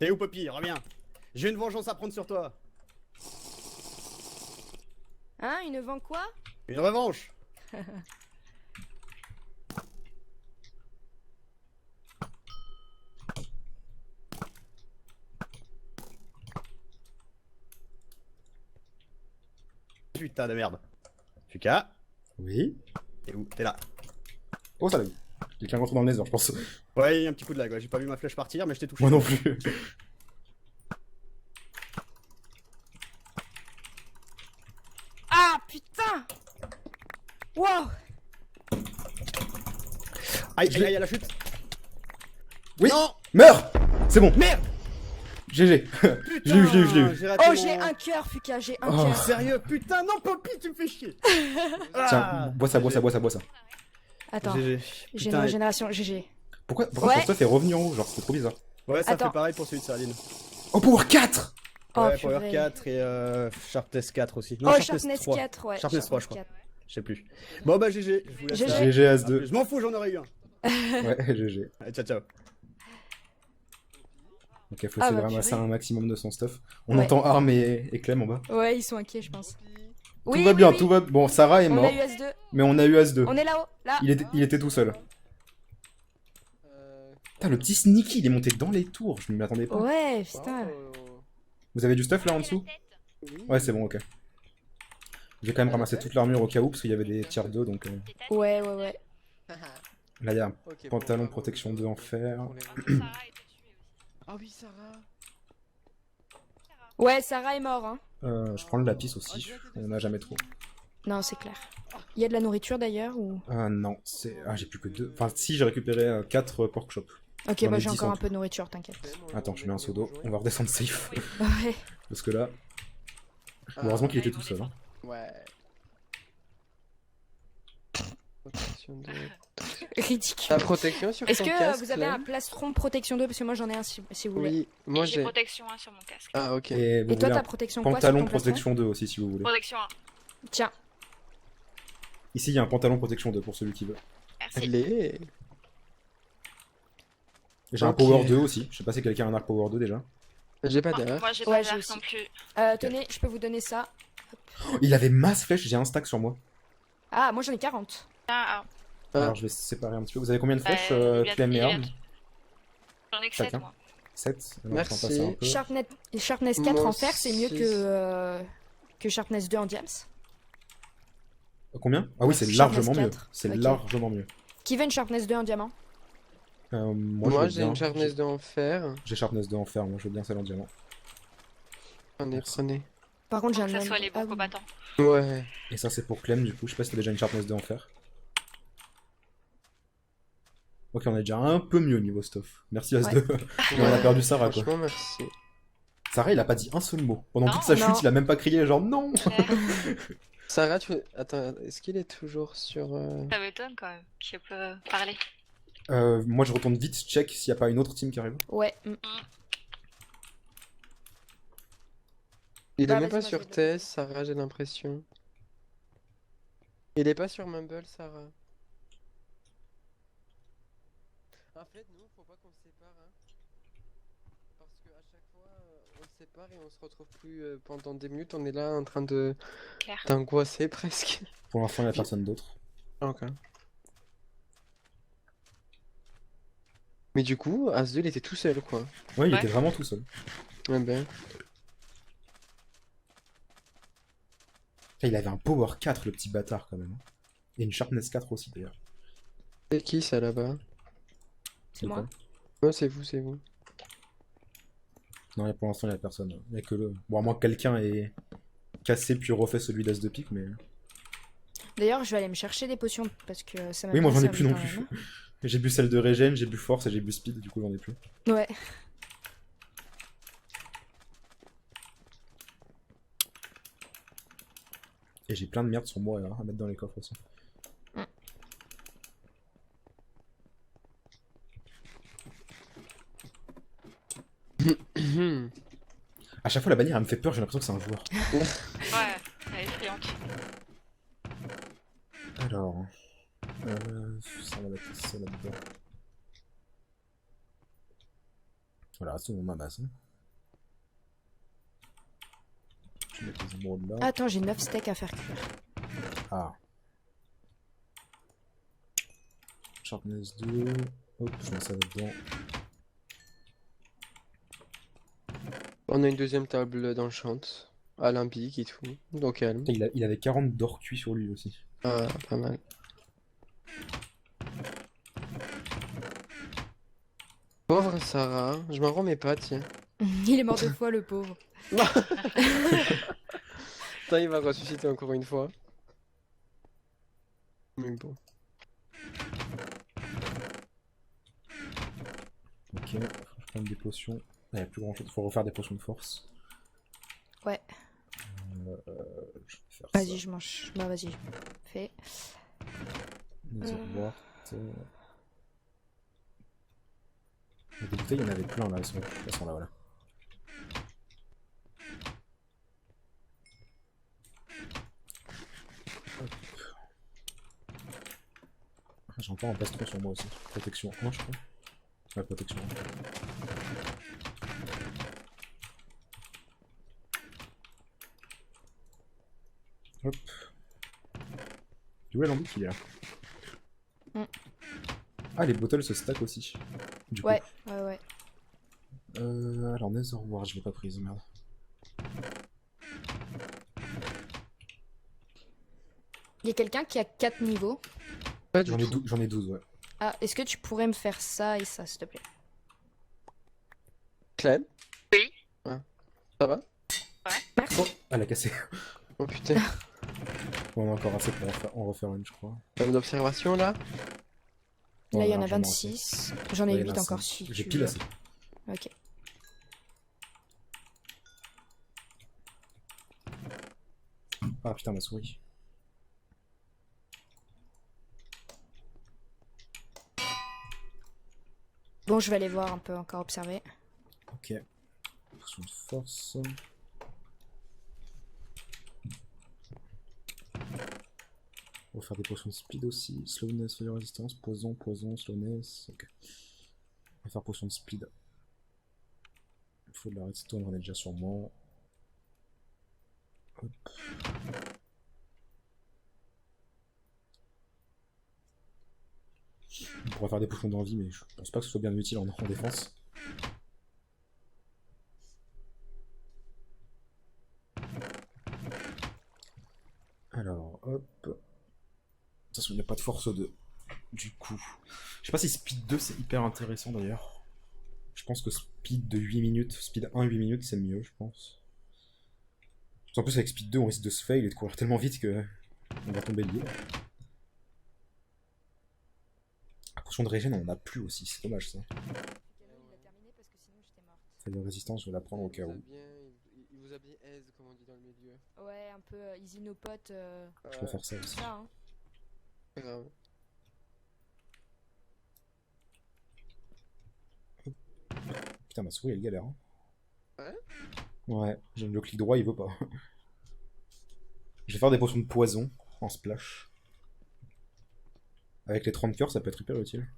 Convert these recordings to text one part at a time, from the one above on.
T'es où, Poppy? Reviens. J'ai une vengeance à prendre sur toi. Hein, une vent quoi? Une revanche. Putain de merde. Fuka, Oui. t'es où? T'es là. Oh, ça l'a vu. Quelqu'un rentre dans le laser, je pense. Ouais, il y a un petit coup de lag, ouais. J'ai pas vu ma flèche partir, mais je t'ai touché. Moi non plus. Ah putain! Wow! Aïe, aïe, aïe, à la chute. Oui. Non. Meurs. C'est bon. Merde. GG. Je l'ai eu, je l'ai eu, je l'ai eu. J'ai raté Oh, mon- j'ai un cœur, Fuka, j'ai un Oh. cœur. Sérieux, putain, non, Poppy, tu me fais chier. Tiens, bois ça, bois ça, bois ça, bois ça. Attends, GG. j'ai une Putain, régénération, GG. Pourquoi Ouais. ton stuff est revenu en haut? Genre, c'est trop bizarre. ouais, ça Attends. fait pareil pour celui de Saline. Oh, Power 4. Oh, Ouais, purée. Power 4 et Sharpness 4 aussi. Oh, Sharpness 3. 4, ouais. Sharpness 3, je crois. 4. Je sais plus. Bon, bah, GG. Je vous laisse. GG. GG As2. Je m'en fous, j'en aurais eu un. Ouais, GG. Allez, ciao, ciao. Ok, faut Ah, essayer de bah, ramasser purée. un maximum de son stuff. On Ouais. entend Arm et Clem en bas. Ouais, ils sont inquiets, je pense. Tout va bien, tout va. Bon, Sarah est On mort, a eu S2. mais on a eu As2. On est là-haut, là. Il était tout seul. Putain, le petit sneaky, il est monté dans les tours. Je ne m'y attendais pas. Ouais, putain. Vous avez du stuff là en dessous? Ouais, c'est bon, ok. Je vais quand même ramasser toute l'armure au cas où, parce qu'il y avait des tiers 2, donc Ouais, ouais, ouais. là il y a un pantalon protection 2 en fer. Ah oui, Sarah. Ouais, Sarah est mort, hein. Je prends le lapis aussi, on n'a jamais trop. Non, c'est clair. Il y a de la nourriture d'ailleurs ou... Non, c'est. Ah, j'ai plus que 2. Enfin, si, j'ai récupéré 4 pork chop. Ok, J'en bah ai j'ai 10 encore en un tout. peu de nourriture, t'inquiète. Attends, je mets un seau d'eau, on va redescendre safe. Ouais. Parce que là. Bon, heureusement qu'il était tout seul. Hein. Ouais. Protection de... Ridicule. La protection sur Est-ce ton que casque, vous avez un Clem plastron protection 2? Parce que moi j'en ai un si vous voulez. Oui, moi J'ai j'ai... protection 1 sur mon casque. Ah ok. Et vous Et toi voulez t'as un protection quoi sur pantalon ton plastron? protection 2 aussi, si vous voulez. Protection 1. Tiens. Ici, il y a un pantalon protection 2 pour celui qui veut. Merci. Allez. J'ai un Ok. power 2 aussi. Je sais pas si quelqu'un a un arc power 2 déjà. J'ai pas Moi, d'arc. moi, j'ai Ouais, pas j'ai d'arc aussi. non plus. Tenez, je peux vous donner ça. Oh, il avait masse flèche, j'ai un stack sur moi. Ah, moi j'en ai 40. Ah, Ah. Alors je vais séparer un petit peu. Vous avez combien de Bah, flèches, il y a- Clem et il y a- Arm? j'en ai que 7 Chacun. moi. 7. Merci. Sharpness 4 en fer, c'est mieux Moi que Sharpness 2 en diams. Combien? Ah oui, c'est Sharpness largement mieux. 4. C'est Ok. largement mieux. Qui veut une Sharpness 2 en diamant? Moi, je Moi veux j'ai bien. une sharpness de enfer. J'ai Sharpness 2 en fer, moi je veux bien celle en diamant. Prenez, Merci. prenez. Par contre, j'ai Pour un que ça soit les bons ah oui. combattants. Ouais. Et ça c'est pour Clem du coup, je sais pas si t'as déjà une Sharpness 2 en fer. Ok, on est déjà un peu mieux au niveau stuff. Merci As2. Mais on a perdu Sarah quoi. Franchement merci. Sarah il a pas dit un seul mot. Pendant Non, toute sa non. chute, il a même pas crié genre non. Sarah, tu... Attends, est-ce qu'il est toujours sur... Ça m'étonne quand même qu'il peut parler. Moi je retourne vite check s'il y a pas une autre team qui arrive. Ouais. Il Bah, est même vas-y, pas moi, sur je vais Tess, Sarah, j'ai l'impression. Il est pas sur Mumble, Sarah. En fait, nous, faut pas qu'on se sépare, hein. Parce que à chaque fois, on se sépare et on se retrouve plus pendant des minutes. On est là en train de Claire. d'angoisser presque. Pour l'instant il y a personne d'autre. Ok. Mais du coup, As2, il était tout seul, quoi. Ouais, il Ouais. était vraiment tout seul. Ouais, ben. Et il avait un power 4 le petit bâtard quand même. Et une sharpness 4 aussi d'ailleurs. C'est qui ça là-bas? C'est moi. Ouais, c'est vous, c'est vous. Non, pour l'instant il y a personne. Il y a que le. Bon, à moins que quelqu'un ait cassé puis refait celui d'As de pique, mais. D'ailleurs, je vais aller me chercher des potions parce que ça m'a Oui, moi bien j'en ai servi plus non quand plus. même, J'ai bu celle de régène, j'ai bu force et j'ai bu speed, du coup j'en ai plus. hein. Ouais. Et j'ai plein de merde sur moi là, à mettre dans les coffres aussi. À chaque fois la bannière elle me fait peur, j'ai l'impression que c'est un joueur. Ouais, elle est effrayante. Alors. Ça va mettre ça là-dedans. Voilà, c'est mon mamas. Hein. Je vais mettre les émeraudes là. Attends, j'ai 9 steaks à faire cuire. Ah. Sharpness 2. Hop, je mets ça là-dedans. On a une deuxième table d'enchant. Alambic et tout. Donc calme. Putain, il avait 40 d'or cuit sur lui aussi. Ah, pas mal. Pauvre Sarah, je m'en remets pas, tiens. Il est mort 2 fois, le pauvre. Putain, il va ressusciter encore une fois. Mais bon. Ok, faut que je prenne des potions. Il n'y a plus grand chose, faut refaire des potions de force. Ouais. Je vais faire Vas-y, ça. je mange. Bah, vas-y. Fais. Les Orwart. Des bouteilles, il y en avait plein là, elles sont là, voilà. Hop. Ah, j'ai encore un plastron sur moi aussi. Protection 1, je crois. Ouais, protection 1. Hop. Où est l'ambic, il est là. Ah, les bottles se stack aussi. Du coup. Ouais, ouais, ouais. Alors, Netherward, je l'ai pas prise, merde. Il y a quelqu'un qui a 4 niveaux. Pas du J'en ai, tout. j'en ai 12, ouais. Ah, est-ce que tu pourrais me faire ça et ça, s'il te plaît? Clem? Oui. Ah. Ça va? Merci. Oh, elle a cassé. Oh putain. On a encore assez pour en refaire une, je crois. Table d'observation là? Là, il y en a largement 26. J'en ai Ouais, il y en 8 a encore 5. si J'ai tu pile veux. assez. Ok. Ah putain, ma souris. Bon, je vais aller voir un peu encore observer. Ok. Potion de force. On va faire des potions de speed aussi. Slowness, fire resistance, poison, slowness. Ok. On va faire potion de speed. Il faut de la redstone, on est déjà sur moi. Hop. On pourrait faire des potions d'envie, mais je pense pas que ce soit bien utile en défense. Alors, hop. De toute façon, il n'y a pas de force 2. Du coup. Je sais pas si speed 2 c'est hyper intéressant d'ailleurs. Je pense que speed de 8 minutes, speed 1 8 minutes c'est mieux, je pense. En plus avec speed 2 on risque de se fail et de courir tellement vite que on va tomber lié. La potion de régène on en a plus aussi, c'est dommage ça. Fait de résistance, je vais la prendre au cas où. Il vous a bien aise, comme on dit dans le milieu. Ouais, un peu easy no potes. Je peux faire ça aussi. Ça, hein. Pas grave. Putain ma souris elle galère. Hein. Ouais. Ouais, le clic droit il veut pas. Je vais faire des potions de poison en splash. Avec les 30 cœurs ça peut être hyper utile.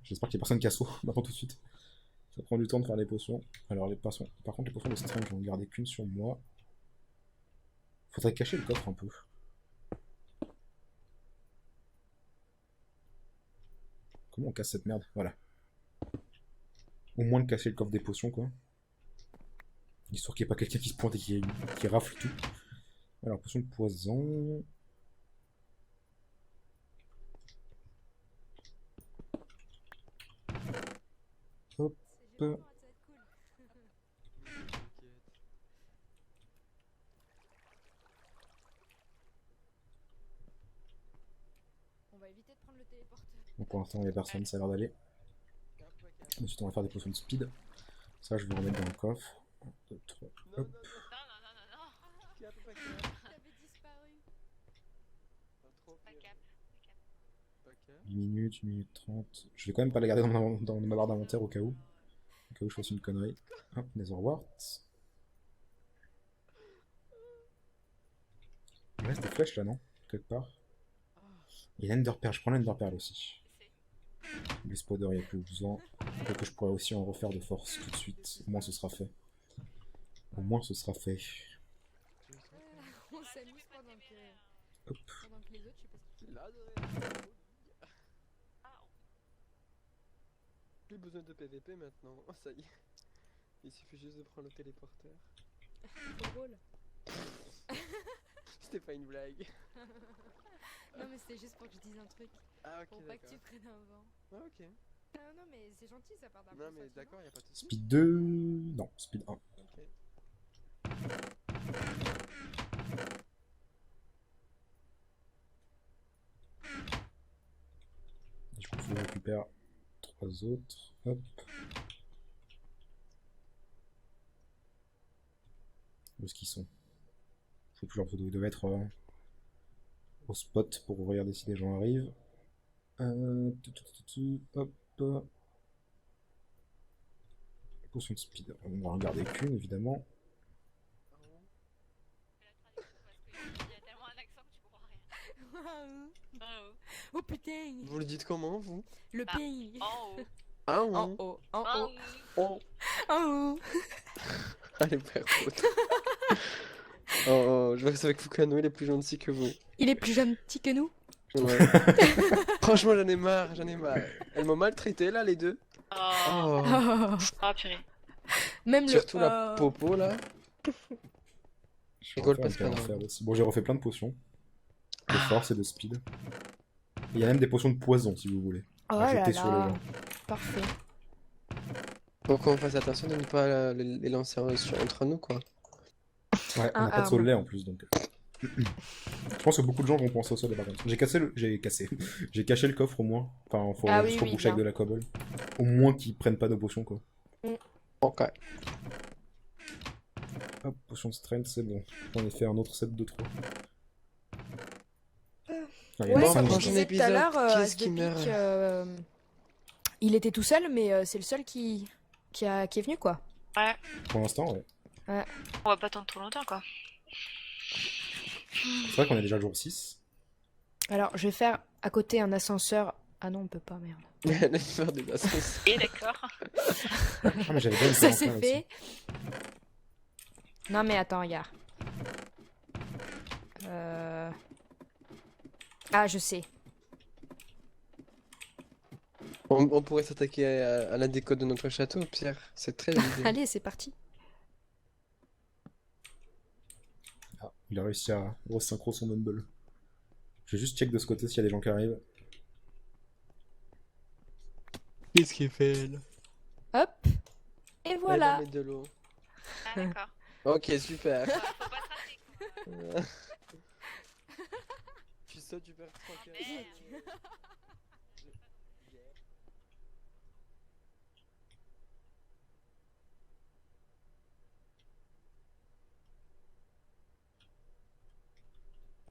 J'espère qu'il y a personne qui a saut maintenant tout de suite. Ça prend du temps de faire les potions. Alors les potions. Par contre les potions de strength je vais en garder qu'une sur moi. Faudrait cacher le coffre un peu. Comment on casse cette merde? Voilà. Au moins de cacher le coffre des potions quoi. Histoire qu'il n'y ait pas quelqu'un qui se pointe et qui rafle tout. Alors potion de poison. Hop. On va éviter de prendre le téléporteur. Donc pour l'instant il n'y a personne, ça a l'air d'aller. Ensuite on va faire des potions de speed. Ça je vais remettre dans le coffre. 1, 2, 3. Hop. T'avais disparu. Pas cap. 8 minutes, 1 minute 30. Je vais quand même pas la garder dans ma barre d'inventaire au cas où. Au cas où je fasse une connerie. Hop, Netherwart. Il reste des flèches là, non? Quelque part. Il y a l'Enderpearl, je prends l'Enderpearl aussi. Les spoilers, il n'y a plus besoin. Peut-être que je pourrais aussi en refaire de force tout de suite. Au moins, ce sera fait. Au moins, ce sera fait. On s'amuse Hop. pendant que les autres, je sais pas ce qu'ils Là, plus besoin de PVP maintenant. Oh, ça y est. Il suffit juste de prendre le téléporteur. font. Trop drôle. C'était pas une blague. Non, mais c'était juste pour que je dise un truc. Ah, ok. Pour pas que D'accord. tu prennes un vent. Ah, ok. Non, mais c'est gentil, ça part d'un Non, peu, mais ça, d'accord, y a pas de soucis. Speed 2... Non, speed 1. Ok. Du coup, je récupère 3 autres. Hop. Où est-ce qu'ils sont? Je sais plus leur photo. Ils doivent être au spot pour regarder si les gens arrivent. Hop. Potion de speed. On va regarder qu'une, évidemment. Il y a tellement un accent que tu comprends rien. En Oh putain, Vous le dites comment, vous? le Ah. pays. haut. En haut. Ah, En oui. haut, en En haut, haut. Oh. en haut. Allez, père faute. Oh, je vois que c'est avec Fukano, il est plus gentil que vous. Il est plus gentil que nous. Ouais. Franchement, j'en ai marre, j'en ai marre. Elles m'ont maltraité, là, les deux. Oh. Oh. Oh. Oh, purée. Même Surtout le. la popo, là. Je vais Rigole refaire pas, une c'est pas grave. refaire aussi. Bon, j'ai refait plein de potions. De force et de speed. Il y a même des potions de poison, si vous voulez. Oh À là jeter sur les là. gens. Parfait. Faut qu'on fasse attention de ne pas les lancer entre nous, quoi. Ouais, on Un n'a pas de arme. soleil en plus, donc... Je pense que beaucoup de gens vont penser au soleil, par contre. J'ai cassé. J'ai caché le coffre, au moins. Enfin, faut Ah juste oui, oui, reboucher avec de bien. la cobble. Au moins qu'ils prennent pas nos potions, quoi. Ok. Hop, potion de strength, c'est bon. J'en ai fait un autre set de 3. Ah, il y en a Ouais, cinq, comme je donc. prochain disais tout à épisode, l'heure, qui est-ce qui Asdepic, meurt il était tout seul, mais c'est le seul qui est venu, quoi. Ouais. Pour l'instant, ouais. On va pas attendre trop longtemps, quoi. C'est vrai qu'on est déjà jour 6. Alors, je vais faire à côté un ascenseur. Ah non, on peut pas, merde. Elle a peur des assassins. Et d'accord. Ah, mais j'avais bien Ça le c'est faire fait. Non, mais attends, regarde. Ah, je sais. On pourrait s'attaquer à la déco de notre château, Pierre. C'est très bien. Allez, c'est parti. Ah, il a réussi à resynchro son mumble. Je vais juste check de ce côté s'il y a des gens qui arrivent. Qu'est-ce qu'il fait, là? Hop. Et voilà. Elle va mettre de l'eau. Ah, d'accord. Ok, super. Ouais, faut pas te rater, quoi. Tu sautes, tu perds 3 Merde.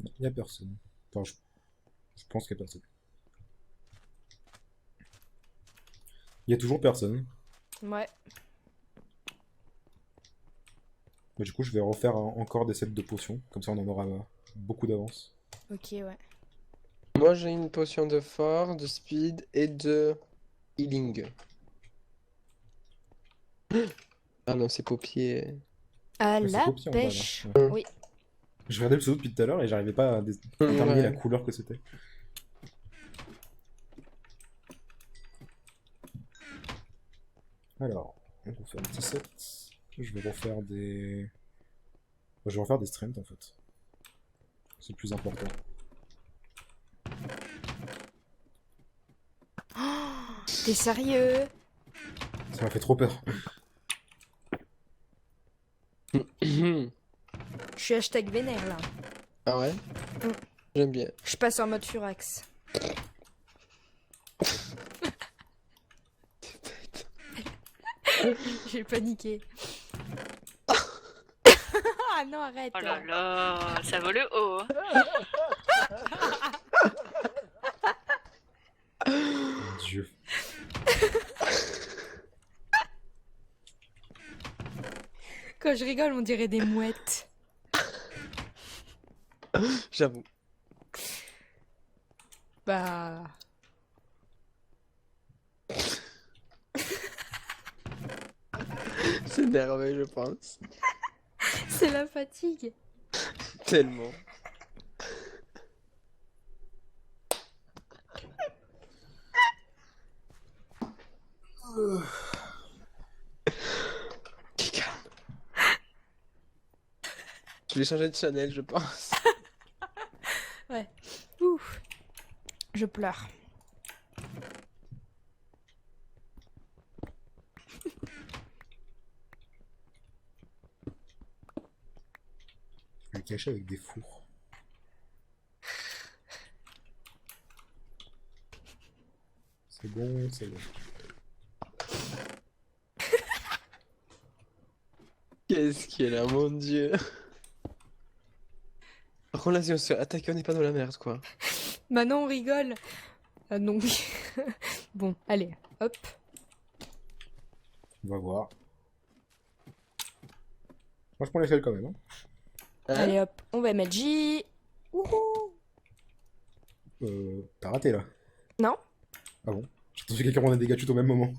Il n'y a personne. Enfin, je pense qu'il n'y a personne. Il y a toujours personne. Ouais. Mais du coup, je vais refaire encore des sets de potions. Comme ça, on en aura beaucoup d'avance. Ok, ouais. Moi, j'ai une potion de force, de speed et de healing. Ah non, c'est paupier. À Ouais, c'est la copié en bas, là. pêche. Ouais. Oui. Je regardais le pseudo depuis tout à l'heure et j'arrivais pas à déterminer Ouais. la couleur que c'était. Alors, on refait un petit set. Je vais refaire des... Je vais refaire des strengths en fait. C'est le plus important. T'es sérieux? Ça m'a fait trop peur. Je suis hashtag vénère là. Ah ouais? J'aime bien. Je passe en mode furax. J'ai paniqué. Ah non, arrête. Oh là là, ça vaut le haut. Mon Dieu. Quand je rigole, on dirait des mouettes. J'avoue. Bah. C'est nerveux, je pense. C'est la fatigue. Tellement. Je vais changer de Chanel, je pense. Ouais. Ouf. Je pleure. Je vais cacher avec des fours. C'est bon, c'est bon. Qu'est-ce qui est là, mon dieu. Par contre, là, si on se fait attaquer, on n'est pas dans la merde, quoi. Maintenant on rigole. Ah non. Bon, allez, hop. On va voir. Moi, je prends l'échelle quand même. Hein. Allez hop, on va mettre J. Wouhou. T'as raté là. Non. Ah bon? J'ai entendu quelqu'un prendre des dégâts de chute au même moment.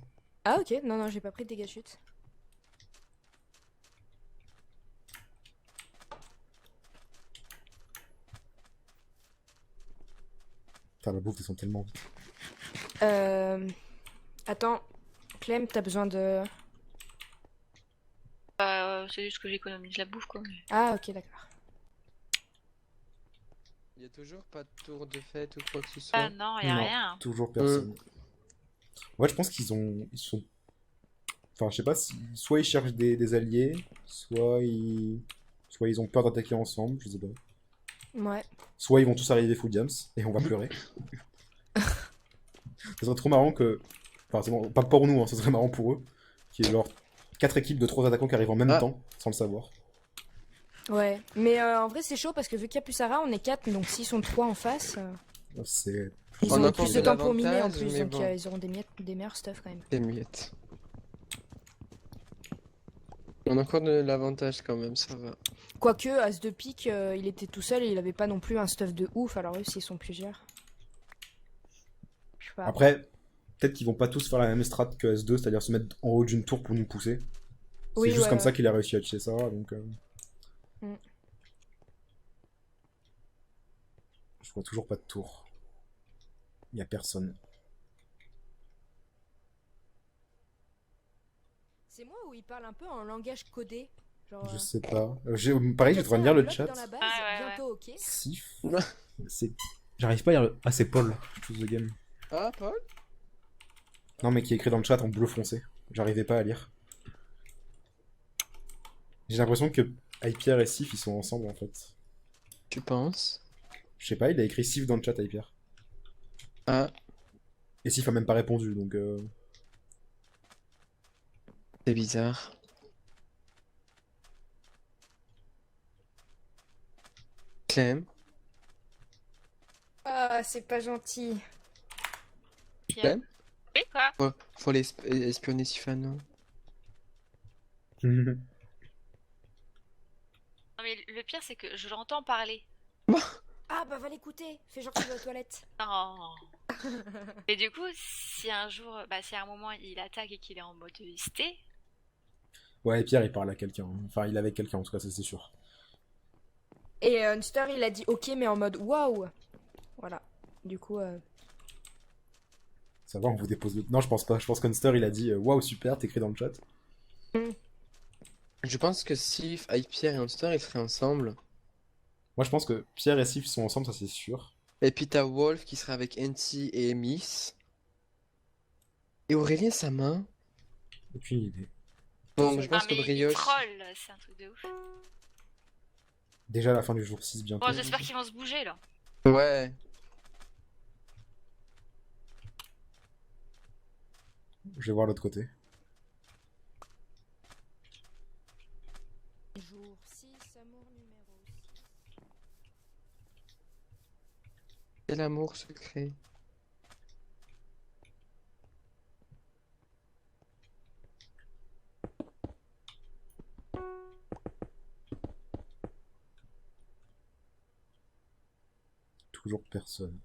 Ah ok, non, non, j'ai pas pris de dégâts chute. Putain, la bouffe, ils sont tellement vite. Attends, Clem, t'as besoin de... C'est juste que j'économise la bouffe, quoi. Ah ok, d'accord. Il y a toujours pas de tour de fête ou quoi que ce Ah soit. non, y a Non, rien. toujours personne. Ouais, je pense qu'ils sont... Enfin, je sais pas si... Soit ils cherchent des alliés, soit ils ont peur d'attaquer ensemble, je sais pas. Ouais. Soit ils vont tous arriver full diams, et on va pleurer. Ça serait trop marrant que... Enfin, c'est bon, pas pour nous, hein, ça serait marrant pour eux. Qu'il y ait genre 4 équipes de 3 attaquants qui arrivent en même temps, sans le savoir. Ouais, mais en vrai c'est chaud parce que vu qu'il y a plus Sarah, on est 4, donc s'ils sont 3 en face, C'est... ils On auront a plus encore de de temps pour miner en l'avantage, plus, mais donc bon. ils auront des meilleurs stuff quand même. Des miettes. On a encore de l'avantage quand même, ça va. Quoique, As de pique, il était tout seul et il avait pas non plus un stuff de ouf, alors eux s'ils sont plusieurs. Je sais pas. Après, peut-être qu'ils vont pas tous faire la même strat que S2, c'est-à-dire se mettre en haut d'une tour pour nous pousser. Oui, C'est juste ouais, comme ouais. ça qu'il a réussi à tuer ça, donc... Mm. Je vois toujours pas de tour. Il y a personne. C'est moi où il parle un peu en langage codé. Genre, Je sais pas. Pareil, je vais devoir lire le chat. Dans la base, Ah, ouais, bientôt, ok. Sif. C'est... J'arrive pas à lire le... Ah, c'est Paul. Choose the game. Ah, Paul? Non, mais qui est écrit dans le chat en bleu foncé. J'arrivais pas à lire. J'ai l'impression que Hypierre et Sif, ils sont ensemble, en fait. Tu penses? Je sais pas, il a écrit Sif dans le chat, Hypierre. Ah, Et Sif a même pas répondu, donc... c'est bizarre. Clem? Ah, c'est pas gentil. Clem? Oui, quoi? Faut espionner Sifano. Non, mais le pire, c'est que je l'entends parler. Ah, bah va l'écouter. Fais genre tu vas aux toilettes. Non. Et du coup, si un jour, si à un moment il attaque et qu'il est en mode IST, Ouais, Hypierre, il parle à quelqu'un. Enfin, il est avec quelqu'un, en tout cas, ça c'est sûr. Et Unster, il a dit ok, mais en mode waouh. Voilà. Du coup, Ça va, on vous dépose le... Non, je pense pas. Je pense qu'Unster, il a dit waouh, super, t'écris dans le chat. Je pense que Sif, Hypierre et Hamster, ils seraient ensemble. Moi, je pense que Pierre et Sif sont ensemble, ça c'est sûr. Et puis t'as Wolf qui serait avec NT et Miss. Et Aurélien, sa main. Aucune idée. Bon, je non, pense que mais il Brioche. troll, c'est un truc de ouf. Déjà à la fin du jour 6 bientôt. Bon, j'espère qu'ils vont se bouger là. Ouais. Je vais voir l'autre côté. jour 6, amour numéro 6. C'est l'amour secret. Toujours personne.